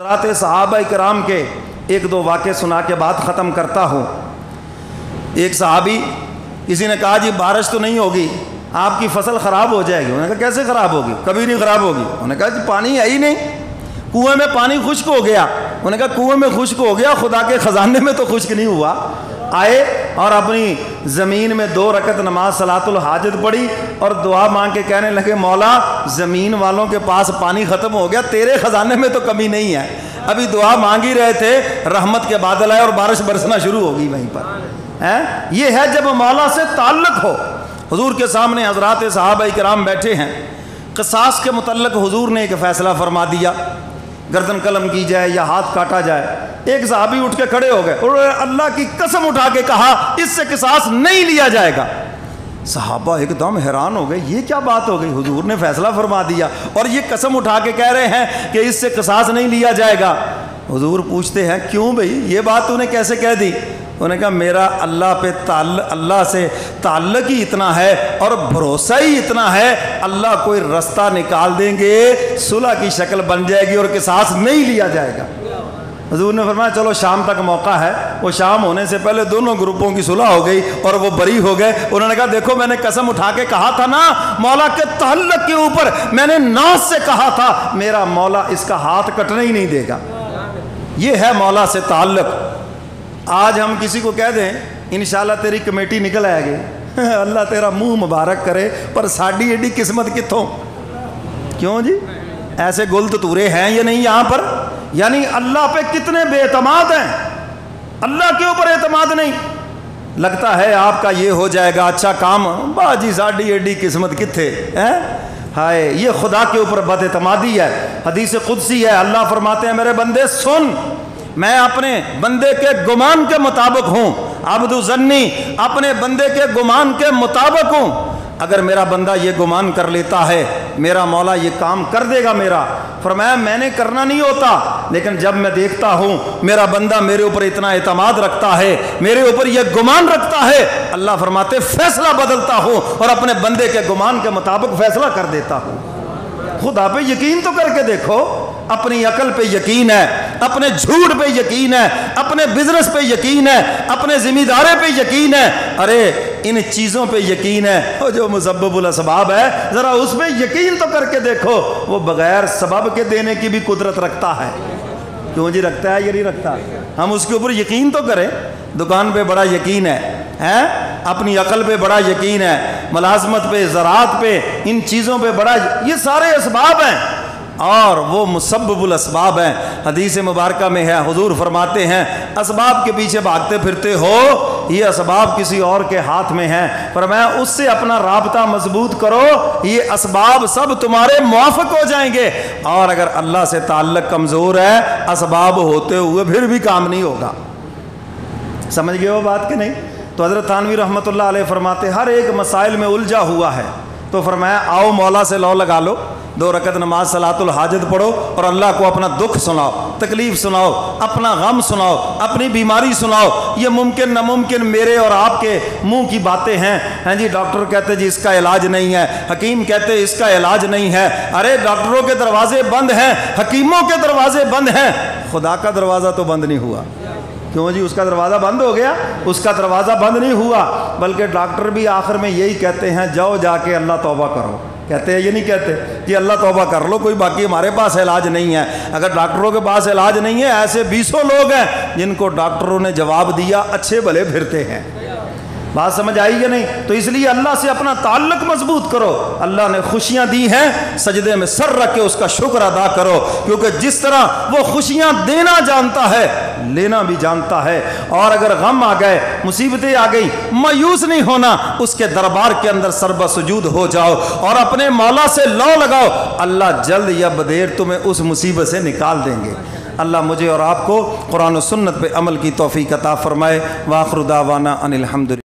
حضرات صحابہ کرام کے ایک دو واقعے سنا کے بعد ختم کرتا ہوں۔ ایک صحابی، کسی نے کہا جی بارش تو نہیں ہوگی، آپ کی فصل خراب ہو جائے گی۔ انہوں نے کہا کیسے خراب ہوگی؟ کبھی نہیں خراب ہوگی۔ انہوں نے کہا جی پانی ہے ہی نہیں، کنویں میں پانی خشک ہو گیا۔ انہوں نے کہا کنویں میں خشک ہو گیا، خدا کے خزانے میں تو خشک نہیں ہوا۔ آئے اور اپنی زمین میں 2 رکعت نماز صلاۃ الحاجت پڑھی اور دعا مانگ کے کہنے لگے مولا زمین والوں کے پاس پانی ختم ہو گیا، تیرے خزانے میں تو کمی نہیں ہے۔ ابھی دعا مانگ ہی رہے تھے، رحمت کے بادل آئے اور بارش برسنا شروع ہوگی وہیں پر۔ یہ ہے جب مولا سے تعلق ہو۔ حضور کے سامنے حضرات صحابہ کرام بیٹھے ہیں، قصاص کے متعلق حضور نے ایک فیصلہ فرما دیا، گردن قلم کی جائے یا ہاتھ کاٹا جائے۔ ایک صحابی اٹھ کے کھڑے ہو گئے اور اللہ کی قسم اٹھا کے کہا اس سے قصاص نہیں لیا جائے گا۔ صحابہ ایک دم حیران ہو گئے، یہ کیا بات ہو گئی؟ حضور نے فیصلہ فرما دیا اور یہ قسم اٹھا کے کہہ رہے ہیں کہ اس سے قصاص نہیں لیا جائے گا۔ حضور پوچھتے ہیں کیوں بھئی یہ بات تو نے کیسے کہہ دی؟ انہوں نے کہا میرا اللہ سے تعلق ہی اتنا ہے اور بھروسہ ہی اتنا ہے، اللہ کوئی رستہ نکال دیں گے، صلح کی شکل بن جائے گی اور قصاص نہیں لیا جائے گا۔ حضور نے فرمایا چلو شام تک موقع ہے۔ وہ شام ہونے سے پہلے دونوں گروپوں کی صلح ہو گئی اور وہ بری ہو گئے۔ انہوں نے کہا دیکھو میں نے قسم اٹھا کے کہا تھا نا، مولا کے تعلق کے اوپر میں نے ناز سے کہا تھا میرا مولا اس کا ہاتھ کٹنے ہی نہیں دے گا۔ یہ ہے مولا سے تعلق۔ آج ہم کسی کو کہہ دیں انشاءاللہ تیری کمیٹی نکل آئے گی، اللہ تیرا منہ مبارک کرے، پر ساڑی ایڈی قسمت کتوں؟ کیوں جی؟ ایسے گل تتورے ہیں یا نہیں یہاں پر؟ یعنی اللہ پہ کتنے بے اعتماد ہیں، اللہ کے اوپر اعتماد نہیں۔ لگتا ہے آپ کا یہ ہو جائے گا اچھا کام، باجی ساڑی ایڈی قسمت کتھے ہیں؟ ہائے یہ خدا کے اوپر بد اعتمادی ہے۔ حدیث قدسی ہے، اللہ فرماتے ہیں میرے بندے سن، میں اپنے بندے کے گمان کے مطابق ہوں، عبد ظنی، اپنے بندے کے گمان کے مطابق ہوں۔ اگر میرا بندہ یہ گمان کر لیتا ہے میرا مولا یہ کام کر دے گا میرا، فرمایا میں نے کرنا نہیں ہوتا، لیکن جب میں دیکھتا ہوں میرا بندہ میرے اوپر اتنا اعتماد رکھتا ہے، میرے اوپر یہ گمان رکھتا ہے، اللہ فرماتے فیصلہ بدلتا ہوں اور اپنے بندے کے گمان کے مطابق فیصلہ کر دیتا ہوں۔ خدا پہ یقین تو کر کے دیکھو، اپنی عقل پہ یقین ہے، اپنے جھوٹ پہ یقین ہے، اپنے بزنس پہ یقین ہے، اپنے ذمہ دارے پہ یقین ہے، ارے ان چیزوں پہ یقین ہے۔ وہ جو مسبب الاسباب ہے ذرا اس پہ یقین تو کر کے دیکھو، وہ بغیر سبب کے دینے کی بھی قدرت رکھتا ہے۔ کیوں جی رکھتا ہے یا نہیں رکھتا؟ ہم اس کے اوپر یقین تو کریں۔ دکان پہ بڑا یقین ہے، اپنی عقل پہ بڑا یقین ہے، ملازمت پہ، زراعت پہ، ان چیزوں پہ بڑا، یہ سارے اسباب ہیں اور وہ مسبب الاسباب ہیں۔ حدیث مبارکہ میں ہے حضور فرماتے ہیں اسباب کے پیچھے بھاگتے پھرتے ہو، یہ اسباب کسی اور کے ہاتھ میں ہیں، فرمایا اس سے اپنا رابطہ مضبوط کرو، یہ اسباب سب تمہارے موافق ہو جائیں گے۔ اور اگر اللہ سے تعلق کمزور ہے اسباب ہوتے ہوئے پھر بھی کام نہیں ہوگا۔ سمجھ گئے وہ بات کہ نہیں؟ تو حضرت تھانوی رحمۃ اللہ علیہ فرماتے ہر ایک مسائل میں الجھا ہوا ہے، تو فرمایا آؤ مولا سے لو لگا لو، 2 رکعت نماز صلاۃ الحاجت پڑھو اور اللہ کو اپنا دکھ سناؤ، تکلیف سناؤ، اپنا غم سناؤ، اپنی بیماری سناؤ۔ یہ ممکن ناممکن میرے اور آپ کے منہ کی باتیں ہیں۔ ہاں جی ڈاکٹر کہتے جی اس کا علاج نہیں ہے، حکیم کہتے اس کا علاج نہیں ہے۔ ارے ڈاکٹروں کے دروازے بند ہیں، حکیموں کے دروازے بند ہیں، خدا کا دروازہ تو بند نہیں ہوا۔ کیوں جی اس کا دروازہ بند ہو گیا؟ اس کا دروازہ بند نہیں ہوا، بلکہ ڈاکٹر بھی آخر میں یہی کہتے ہیں جاؤ جا کے اللہ توبہ کرو۔ کہتے ہیں یہ نہیں کہتے کہ اللہ توبہ کر لو، کوئی باقی ہمارے پاس علاج نہیں ہے۔ اگر ڈاکٹروں کے پاس علاج نہیں ہے، ایسے 20 لوگ ہیں جن کو ڈاکٹروں نے جواب دیا اچھے بھلے پھرتے ہیں۔ بات سمجھ آئی یا نہیں؟ تو اس لیے اللہ سے اپنا تعلق مضبوط کرو۔ اللہ نے خوشیاں دی ہیں، سجدے میں سر رکھ کے اس کا شکر ادا کرو، کیونکہ جس طرح وہ خوشیاں دینا جانتا ہے لینا بھی جانتا ہے۔ اور اگر غم آ گئے، مصیبتیں آ گئی، مایوس نہیں ہونا، اس کے دربار کے اندر سربہ سجود ہو جاؤ اور اپنے مولا سے لو لگاؤ، اللہ جلد یا بدیر تمہیں اس مصیبت سے نکال دیں گے۔ اللہ مجھے اور آپ کو قرآن و سنت پہ عمل کی توفیق عطا فرمائے۔ وآخر دعوانا ان الحمد للہ۔